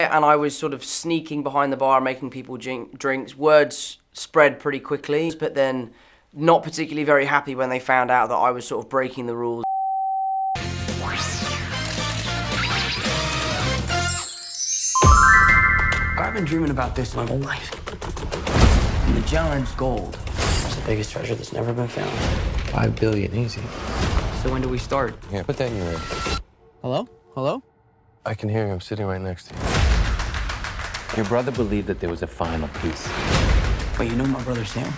there and I was sort of sneaking behind the bar making people drinks. Words spread pretty quickly, but then not particularly very happy when they found out that I was sort of breaking the rules. I've been dreaming about this my whole life. And the challenge, gold. It's the biggest treasure that's never been found. 5 billion, easy. So when do we start? Yeah, put that in your ear. Hello? Hello? I can hear you. I'm sitting right next to you. Your brother believed that there was a final piece. But you know my brother Sam?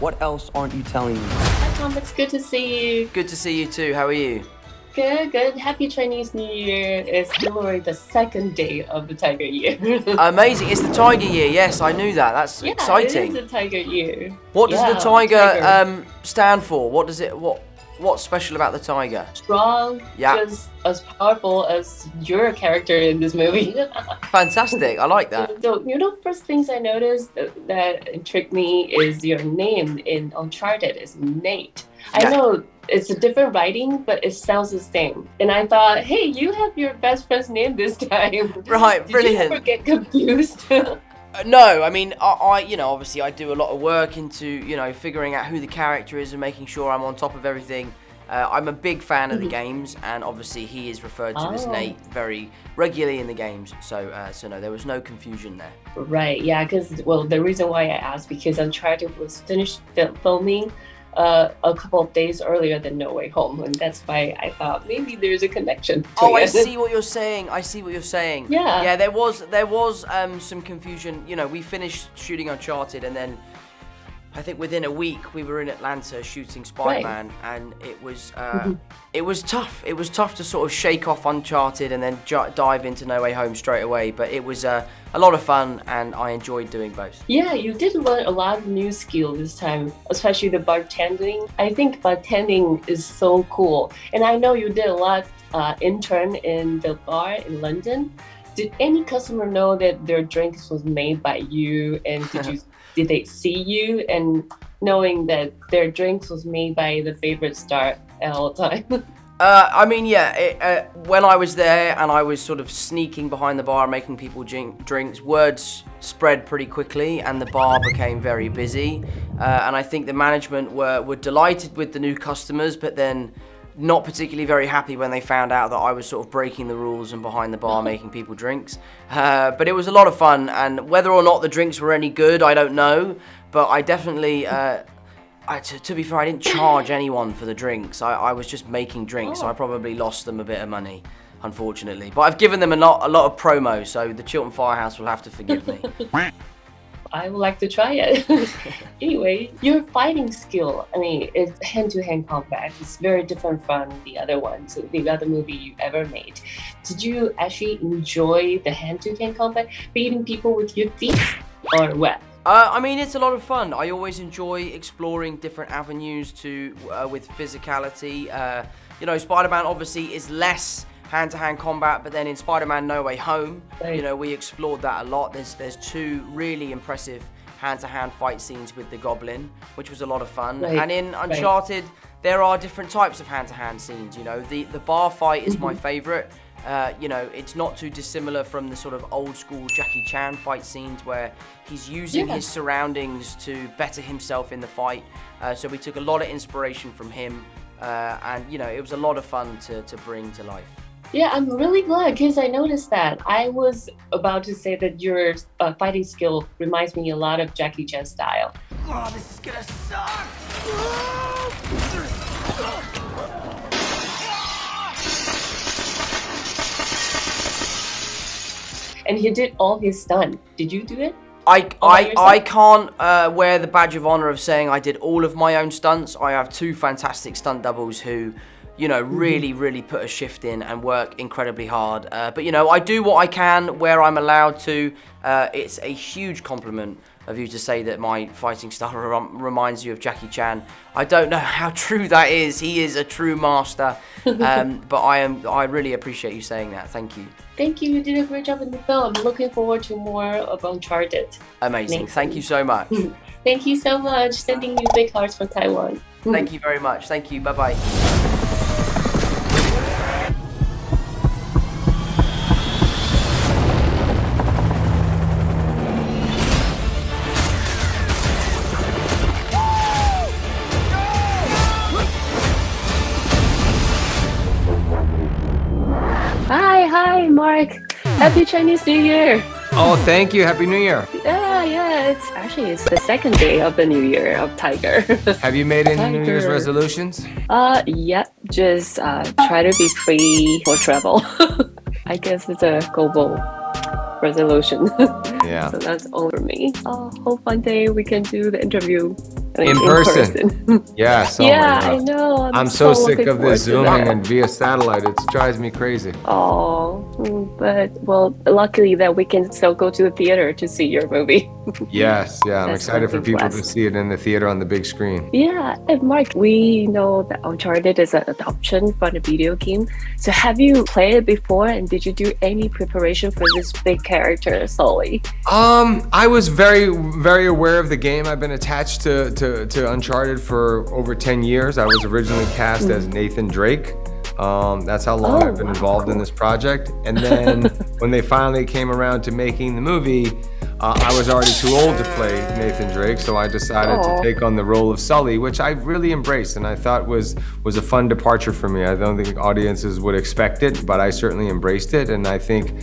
What else aren't you telling me? Hi Tom, it's good to see you. Good to see you too. How are you? Good, good. Happy Chinese New Year. It's literally the second day of the Tiger Year. Amazing. It's the Tiger Year. Yes, I knew that. That's exciting. It is the Tiger Year. What does the tiger stand for? What does it? What's special about the tiger? Strong. Yeah. Just as powerful as your character in this movie. Fantastic. I like that. So, first things I noticed that intrigued me is your name in Uncharted is Nate. Yeah. I know it's a different writing, but it sounds the same. And I thought, hey, you have your best friend's name this time. Right, brilliant. Did you ever get confused? No, I mean, I obviously I do a lot of work into, figuring out who the character is and making sure I'm on top of everything. I'm a big fan of the games, and obviously he is referred to as Nate very regularly in the games. So no, there was no confusion there. Right, yeah, because, the reason why I asked, because Uncharted was finished filming a couple of days earlier than No Way Home, and that's why I thought maybe there's a connection. I see what you're saying. Yeah. Yeah, there was some confusion. We finished shooting Uncharted, and then I think within a week we were in Atlanta shooting Spider-Man, and it was tough. It was tough to sort of shake off Uncharted and then dive into No Way Home straight away. But it was a lot of fun, and I enjoyed doing both. Yeah, you did learn a lot of new skills this time, especially the bartending. I think bartending is so cool, and I know you did a lot intern in the bar in London. Did any customer know that their drinks was made by you, and did they see you and knowing that their drinks was made by the favorite star at all time? I mean, yeah, when I was there and I was sort of sneaking behind the bar making people drinks, words spread pretty quickly and the bar became very busy. And I think the management were delighted with the new customers, but then not particularly very happy when they found out that I was sort of breaking the rules and behind the bar making people drinks. But it was a lot of fun, and whether or not the drinks were any good, I don't know. But I definitely, to be fair, I didn't charge anyone for the drinks. I was just making drinks, so I probably lost them a bit of money, unfortunately. But I've given them a lot of promo, so the Chiltern Firehouse will have to forgive me. I would like to try it. Anyway, your fighting skill, I mean, it's hand-to-hand combat. It's very different from the other ones, the other movie you ever made. Did you actually enjoy the hand-to-hand combat, beating people with your feet or what? I mean, it's a lot of fun. I always enjoy exploring different avenues with physicality. Spider-Man obviously is less hand-to-hand combat, but then in Spider-Man No Way Home, we explored that a lot. There's two really impressive hand-to-hand fight scenes with the Goblin, which was a lot of fun. Right. And in Uncharted, there are different types of hand-to-hand scenes. The bar fight is my favorite. It's not too dissimilar from the sort of old-school Jackie Chan fight scenes where he's using his surroundings to better himself in the fight. So we took a lot of inspiration from him, and it was a lot of fun to bring to life. Yeah, I'm really glad because I noticed that. I was about to say that your fighting skill reminds me a lot of Jackie Chan style. Oh, this is gonna suck! And he did all his stunt. Did you do it? I can't wear the badge of honor of saying I did all of my own stunts. I have two fantastic stunt doubles who really put a shift in and work incredibly hard. But I do what I can where I'm allowed to. It's a huge compliment of you to say that my fighting style reminds you of Jackie Chan. I don't know how true that is. He is a true master. But I really appreciate you saying that. Thank you. Thank you. You did a great job in the film. I'm looking forward to more of Uncharted. Amazing. Thank you so much. Thank you so much. Sending you big hearts from Taiwan. Thank you very much. Thank you. Bye-bye. Happy Chinese New Year! Oh, thank you. Happy New Year. Yeah, it's the second day of the New Year of Tiger. Have you made any New Year's resolutions? Yeah, just try to be free for travel. I guess it's a global resolution. Yeah. So that's all for me. Hope one day we can do the interview in person. Yes. Oh yeah, my God. I know. I'm so sick looking of this forward to Zooming that. and via satellite. It drives me crazy. Oh, but well, luckily that we can still go to the theater to see your movie. Yes, yeah. I'm That's excited for something people to blessed. see it in the theater on the big screen. Yeah, and Mark, we know that Uncharted is an adoption from a video game. So have you played it before, and did you do any preparation for this big character, Sully? I was very, very aware of the game. I've been attached to Uncharted for over 10 years. I was originally cast as Nathan Drake. That's how long I've been involved in this project. And then when they finally came around to making the movie, I was already too old to play Nathan Drake, so I decided to take on the role of Sully, which I really embraced and I thought was a fun departure for me. I don't think audiences would expect it, but I certainly embraced it, and I think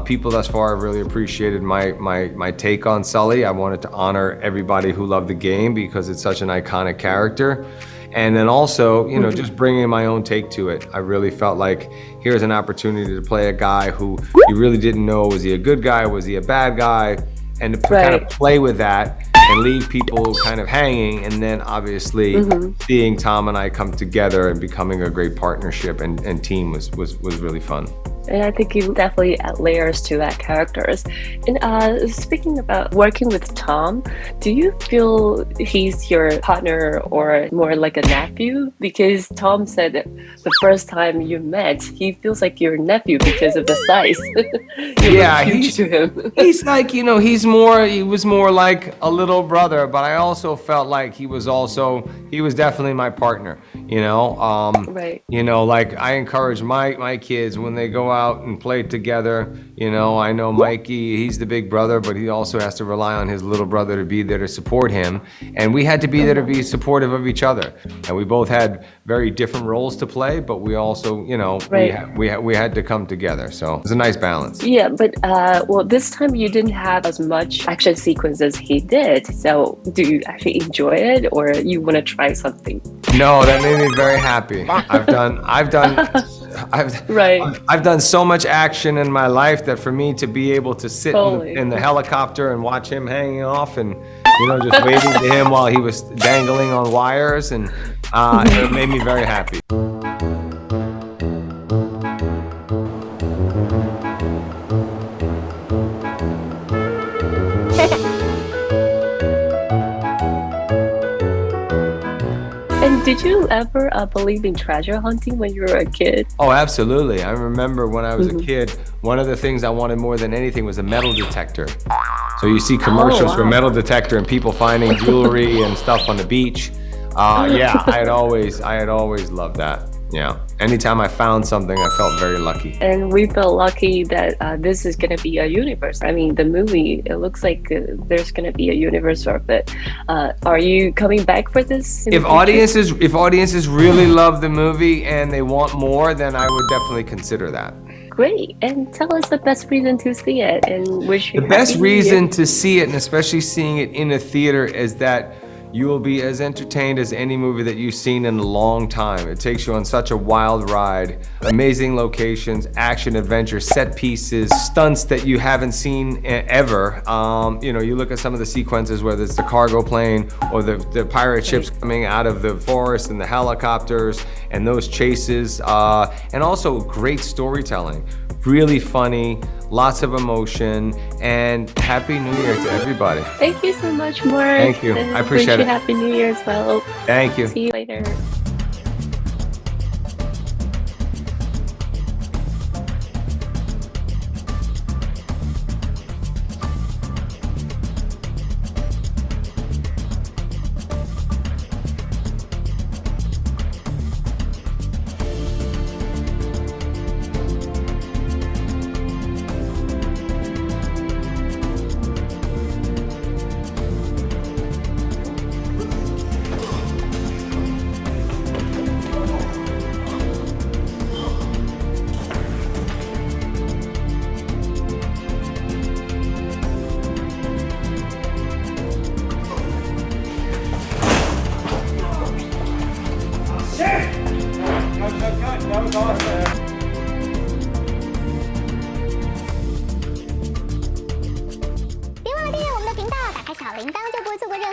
people thus far have really appreciated my take on Sully. I wanted to honor everybody who loved the game because it's such an iconic character. And then also, you know, just bringing my own take to it. I really felt like here's an opportunity to play a guy who you really didn't know, was he a good guy, was he a bad guy? And to kind of play with that and leave people kind of hanging, and then obviously seeing Tom and I come together and becoming a great partnership and team was really fun. And I think you definitely add layers to that characters. And speaking about working with Tom, do you feel he's your partner or more like a nephew? Because Tom said that the first time you met, he feels like your nephew because of the size. Yeah, huge to him. He's like, you know, he was more like a little brother, but I also felt like he was definitely my partner, you know? Right. You know, like I encourage my kids when they go out and play together. You know, I know Mikey, he's the big brother, but he also has to rely on his little brother to be there to support him. And we had to be there to be supportive of each other. And we both had very different roles to play, but we also, you know, we had to come together. So it was a nice balance. Yeah, but well, this time you didn't have as much action sequence as he did. So do you actually enjoy it, or you want to try something? No, that made me very happy. I've done so much action in my life that for me to be able to sit in the helicopter and watch him hanging off and, you know, just waving to him while he was dangling on wires, and it made me very happy. And did you ever believe in treasure hunting when you were a kid? Oh, absolutely. I remember when I was a kid, one of the things I wanted more than anything was a metal detector. So you see commercials for metal detector and people finding jewelry and stuff on the beach. Yeah, I had always loved that. Yeah. Anytime I found something, I felt very lucky. And we felt lucky that this is going to be a universe. I mean, the movie, it looks like there's going to be a universe of it. Are you coming back for this? If audiences really love the movie and they want more, then I would definitely consider that. Great. And tell us the best reason to see it and wish you the best reason to see it, and especially seeing it in a theater, is that you will be as entertained as any movie that you've seen in a long time. It takes you on such a wild ride. Amazing locations, action, adventure, set pieces, stunts that you haven't seen ever. You know, you look at some of the sequences, whether it's the cargo plane or the pirate ships coming out of the forest and the helicopters and those chases. And also great storytelling. Really funny, lots of emotion, and Happy New Year to everybody. Thank you so much, Mark. Thank you. I appreciate it. Wish you Happy New Year as well. Thank you. See you later.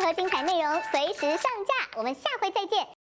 合精彩内容随时上架，我们下回再见。